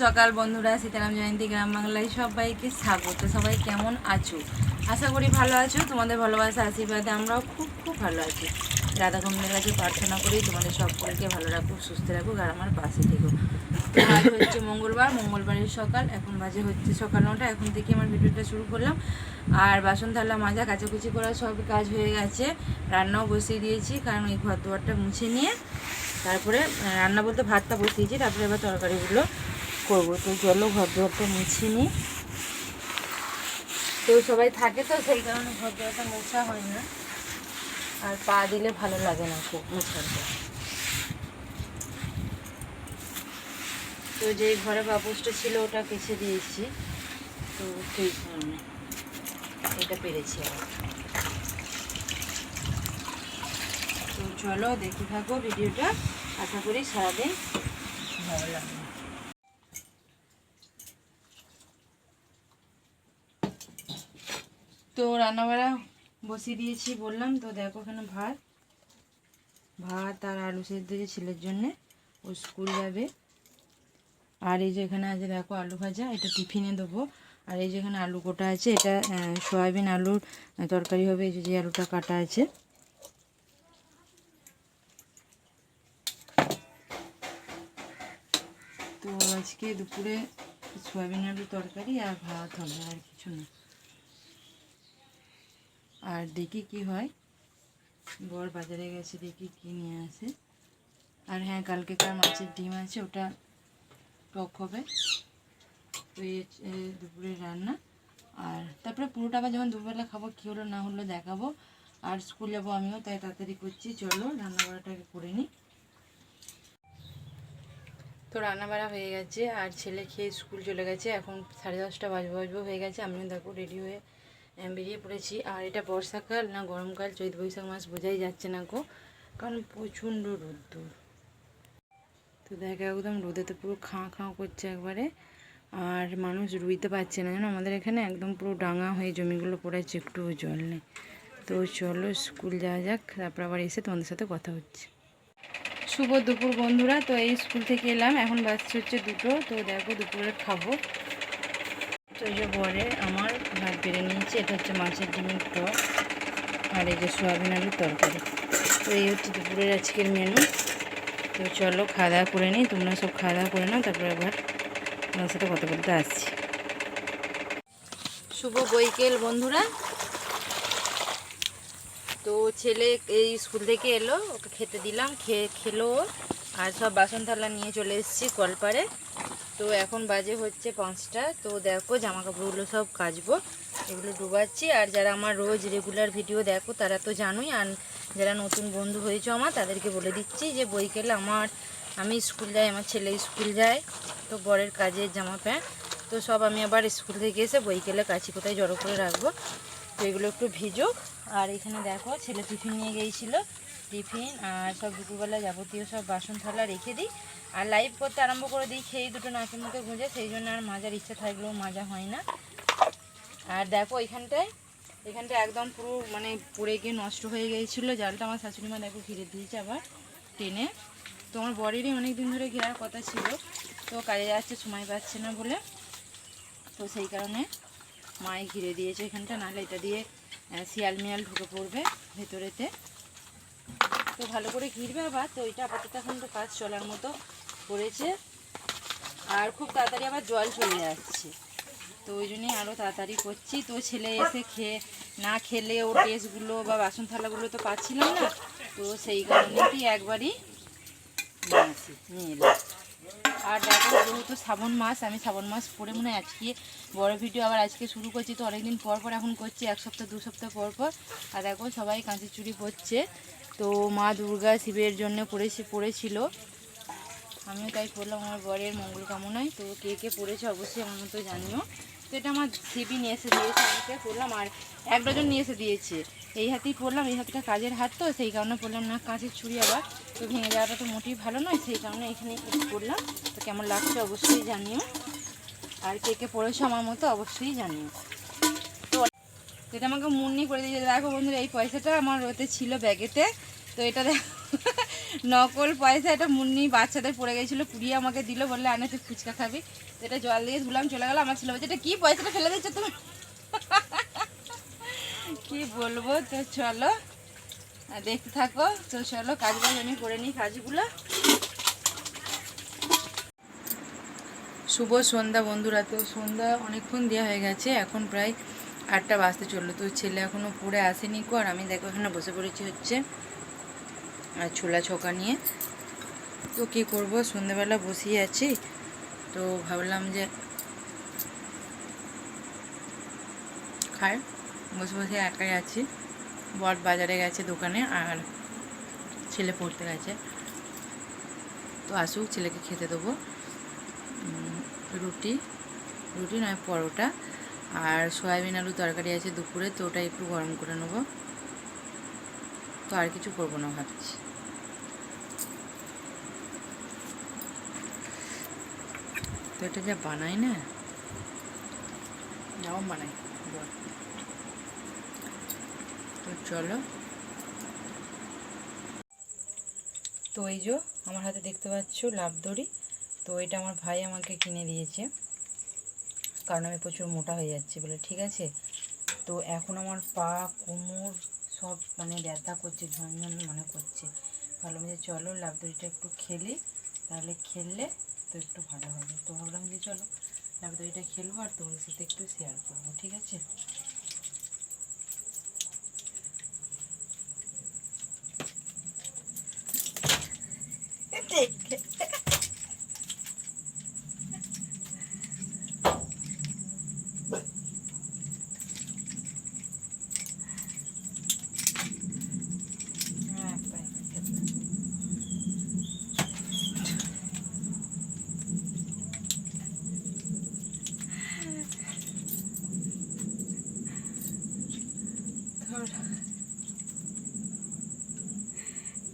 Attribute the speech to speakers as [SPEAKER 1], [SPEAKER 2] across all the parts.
[SPEAKER 1] সকাল বন্ধুরা, সীতারাম জয়ন্তী গ্রাম বাংলায় সবাইকে স্বাগত। সবাই কেমন আছো? আশা করি ভালো আছো। তোমাদের ভালোবাসা আশীর্বাদে আমরাও খুব খুব ভালো আছি। রাধা গোবিন্দের কাছে প্রার্থনা করি তোমাদের সকলকে ভালো রাখুক, সুস্থ রাখুক আর আমার পাশে থেকো। তো আজ হচ্ছে মঙ্গলবারের সকাল। এখন বাজে হচ্ছে সকাল 9টা। এখন থেকে আমার ভিডিওটা শুরু করলাম। আর বাসন থালা মাজা কাচাকুচি করা সব কাজ হয়ে গেছে। রান্নাও বসিয়ে দিয়েছি, কারণ ওই ঘর দুয়ারটা মুছে নিয়ে তারপরে রান্না বলতে ভাতটা বসিয়েছি, তারপরে এবার তরকারিগুলো করবো। তো চলো ঘর দুয়ারটা মুছে নিই। তো সবাই থাকে তো সেই কারণে ঘর দুয়ারটা মোছা হয় না, আর পা দিলে ভালো লাগে না খুব মোছার পর। তো যেই ঘরে পাপোসটা ছিল ওটা কেচে দিয়েছি, তো সেই কারণে এটা পেরেছি আবার। তো চলো দেখতে থাকো ভিডিওটা, আশা করি সারাদিন ভালো লাগবে। তো রান্নাবাড়া বসিয়ে দিয়েছি বললাম। তো দেখো এখানে ভাত আর আলু সেদ্ধ যে ছেলের জন্যে, ও স্কুল যাবে। আর এই যে এখানে আছে দেখো আলু ভাজা, এটা টিফিনে দেবো। আর এই যে এখানে আলু কোটা আছে, এটা সয়াবিন আলুর তরকারি হবে। এই যে আলুটা কাটা আছে। তো আজকে দুপুরে সয়াবিন আলুর তরকারি আর ভাত হবে, আর কিছু না। আর দেখি কি হয়, বর বাজারে গেছে, দেখি কি নিয়ে আসে। আর হ্যাঁ, কালকেকার মাছের ডিম আছে, ওটা টক হবে। তো এই দুপুরের রান্না। আর তারপরে পুরোটা আবার যেমন দুপুরবেলা খাবো, কী হলো না হলো দেখাবো। আর স্কুল যাবো আমিও, তাই তাড়াতাড়ি করছি। চলো রান্নাবাড়াটাকে করে নিই। তো রান্নাবাড়া হয়ে গেছে, আর ছেলে খেয়ে স্কুল চলে গেছে। এখন 10:30 বাজবো হয়ে গেছে। আমিও দেখো রেডি হয়ে বেরিয়ে পড়েছি। আর এটা বর্ষাকাল না গরমকাল, চৈত বৈশাখ মাস বোঝাই যাচ্ছে না গো, কারণ প্রচণ্ড রোদ্দুর। তো দেখো একদম রোদেতে পুরো খাঁ করছে একবারে। আর মানুষ রুইতে পারছে না, জানো আমাদের এখানে একদম পুরো ডাঙা হয়ে জমিগুলো পড়েছে, একটুও জল নেই। তো চলো স্কুল যাওয়া যাক, তারপর আবার এসে তোমাদের সাথে কথা হচ্ছে। শুভ দুপুর বন্ধুরা। তো এই স্কুল থেকে এলাম, এখন বাজছে হচ্ছে 2টো। তো দেখো দুপুরে খাবো। তো এই যে বরে আমার ভাত বেড়ে নিয়েছি, এটা হচ্ছে মাছের ডিমের টক, আর এই যে সোয়াবিন আলুর তরকারি। তো এই হচ্ছে দুপুরের আজকের মেনু। তো চলো খাওয়া দাওয়া করে নিই, তোমরা সব খাওয়া দাওয়া করে নাও, তারপরে আবার তোমার সাথে কথা বলতে আসছি। শুভ বৈকাল বন্ধুরা। তো ছেলে এই স্কুল থেকে এলো, ওকে খেতে দিলাম, খেলো। আর সব বাসন থালা নিয়ে চলে এসেছি কলপারে। তো এখন বাজে হচ্ছে 5টা। তো দেখো জামা কাপড়গুলো সব কাচবো, এগুলো ডুবাচ্ছি। আর যারা আমার রোজ রেগুলার ভিডিও দেখো তারা তো জানোই, আর যারা নতুন বন্ধু হয়েছো আমার, তাদেরকে বলে দিচ্ছি যে বৈকালে আমি স্কুল যাই, আমার ছেলে স্কুল যায়। তো বরের কাজের জামা প্যান্ট তো সব আমি আবার স্কুল থেকে এসে বৈকালে কাচি কোথায় জড়ো করে রাখবো। তো এগুলো একটু ভিজুক। আর এখানে দেখো ছেলে টিফিন নিয়ে গিয়েছিল, টিফিন আর সব দুপুরবেলা যাবতীয় সব বাসন থালা রেখে দিই। আর লাইভ করতে আরম্ভ করে দিই খেয়ে, দুটো নাকে মুখে গুঁজে, সেই জন্য আর মাজার ইচ্ছা থাকলেও মাজা হয় না। আর দেখো এখানটায় একদম পুরো মানে পড়ে গিয়ে নষ্ট হয়ে গিয়েছিলো জালটা। আমার শাশুড়ি মা দেখো ঘিরে দিয়েছে আবার টেনে। তো আমার বরেরই অনেক দিন ধরে ঘেরার কথা ছিল, তো কাজে যাচ্ছে, সময় পাচ্ছে না বলে, তো সেই কারণে মাই ঘিরে দিয়েছে এখানটা, নাহলে এটা দিয়ে শিয়াল মিয়াল ঢুকে পড়বে ভেতরেতে। তো ভালো করে ঘিরবে আবার। তো এটা আপাতত এখন তো কাজ চলার মতো করেছে। আর খুব তাড়াতাড়ি আবার জল চলে যাচ্ছে, তো ওই জন্যই আরও তাড়াতাড়ি করছি। তো ছেলে এসে না খেলে ও টেস্টগুলো বা বাসন থালাগুলো তো পাচ্ছিলাম না, তো সেই কারণেই একবারই নিয়ে এলাম। আর দেখো যেহেতু শ্রাবণ মাস, আমি শ্রাবণ মাস পরে মনে হয় আজকে বড় ভিডিও আবার আজকে শুরু করছি। তো অনেকদিন পর এখন করছি, 1 সপ্তাহ 2 সপ্তাহ পর। আর দেখো সবাই কাঁচের চুড়ি পরছে। তো মা দুর্গা শিবের জন্য পড়েছিল, আমিও তাই পড়লাম আমার বরের মঙ্গল কামনায়। তো কে কে পড়েছে অবশ্যই আমার মতো জানিও। তো এটা আমার শিবই নিয়ে এসে দিয়েছে, আমাকে পড়লাম। আর 1 ডজন নিয়ে এসে দিয়েছে, এই হাতেই পড়লাম। এই হাতটা কাজের হাত, তো সেই কারণে পড়লাম না কাঁচের চুড়ি আবার, তো ভেঙে যাওয়াটা তো মোটেই ভালো নয়, সেই কারণে এখানে পড়লাম। তো কেমন লাগছে অবশ্যই জানিও, আর কে কে পড়েছো আমার মতো অবশ্যই জানিও। তো এটা আমাকে মুন্নি করে দিয়েছে। দেখো বন্ধুরা এই পয়সাটা আমার ওতে ছিল ব্যাগেতে, তো এটা নকল পয়সা, এটা মুন্নি বাচ্চাদের পড়ে গেছিলো, কুড়িয়ে আমাকে দিল, বললে আনে তুই ফুচকা খাবি, তো এটা জল দিয়ে ধুলাম, চলে গেলো। আমার ছেলে বলছে এটা কী, পয়সাটা ফেলে দিচ্ছ তুমি। কি বলবো, তো চলো দেখতে থাকো। তো চলো কাজবাজ আমি করে নিই কাজগুলো। শুভ সন্ধ্যা বন্ধুরা। তো সন্ধ্যা অনেকক্ষণ দেওয়া হয়ে গেছে, এখন প্রায় 8টা বাজতে চললো। তো ছেলে এখনও পড়ে আসেনি কো, আর আমি দেখো এখানে বসে পড়েছি হচ্ছে আর ছোলা ছোকা নিয়ে। তো কী করব, সন্ধ্যেবেলা বসিয়ে আছি, তো ভাবলাম যে খাই, বসে বসে একাই আছি। বর বাজারে গেছে দোকানে, আর ছেলে পড়তে গেছে। তো আসুক, ছেলেকে খেতে দেবো রুটি, রুটি নয় পরোটা, আর সয়াবিন আলু তরকারি আছে দুপুরে, তো ওটা একটু গরম করে নেবো। তো আর কিছু করবো না ভাবছি। তো এটা যা বানাই না, যাও বানাই। তো চলো, তো এই যে আমার হাতে দেখতে পাচ্ছ লাভ দড়ি, তো এটা আমার ভাই আমাকে কিনে দিয়েছে, কারণ আমি প্রচুর মোটা হয়ে যাচ্ছি বলে, ঠিক আছে। তো এখন আমার পা কোমর সব মানে ব্যথা করছে, ঝনঝন মনে করছে। ভাবলাম যে চলো লাভ দড়িটা একটু খেলি, তাহলে খেললে তো একটু ভালো হবে। তো ভাবলাম যে চলো লাভ দড়িটা খেলবো, আর তোমাদের সাথে একটু শেয়ার করবো, ঠিক আছে।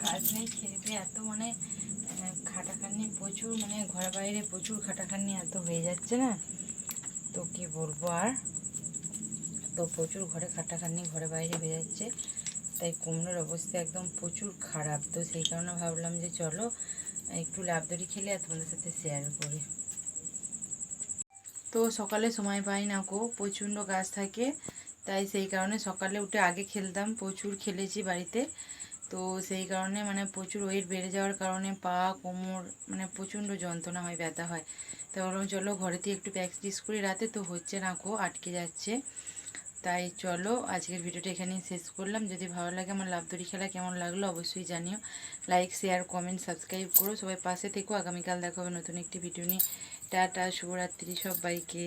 [SPEAKER 1] কাজ নেই, খেতে এত মানে খাটাখাটনি প্রচুর, মানে ঘর বাইরে প্রচুর খাটাখাটনি এত হয়ে যাচ্ছে না, তো কি বলবো আর। তো প্রচুর ঘরে খাটাখাটনি ঘরে বাইরে হয়ে যাচ্ছে, তাই কোমরের অবস্থা একদম প্রচুর খারাপ। তো সেই কারণে ভাবলাম যে চলো একটু লাভ দড়ি খেলে আর তোমাদের সাথে শেয়ার করি। তো সকালে সময় পাই না গো, প্রচণ্ড কাজ থাকে, তাই সেই কারণে সকালে উঠে আগে খেলতাম, প্রচুর খেলেছি বাড়িতে। তো সেই কারণে মানে প্রচুর ওয়েট বেড়ে যাওয়ার কারণে পা কোমর মানে প্রচণ্ড যন্ত্রণা হয়, ব্যথা হয়। তো বললাম চলো ঘরেতে একটু প্র্যাকটিস করি রাতে, তো হচ্ছে না গো, আটকে যাচ্ছে। তাই চলো আজকের ভিডিওটা এখানেই শেষ করলাম। যদি ভালো লাগে আমার লাভ দড়ি খেলা কেমন লাগলো অবশ্যই জানিও। লাইক শেয়ার কমেন্ট সাবস্ক্রাইব করো, সবাই পাশে থেকো। আগামীকাল দেখা হবে নতুন একটি ভিডিও নিয়ে। টাটা, শুভরাত্রি সবাইকে।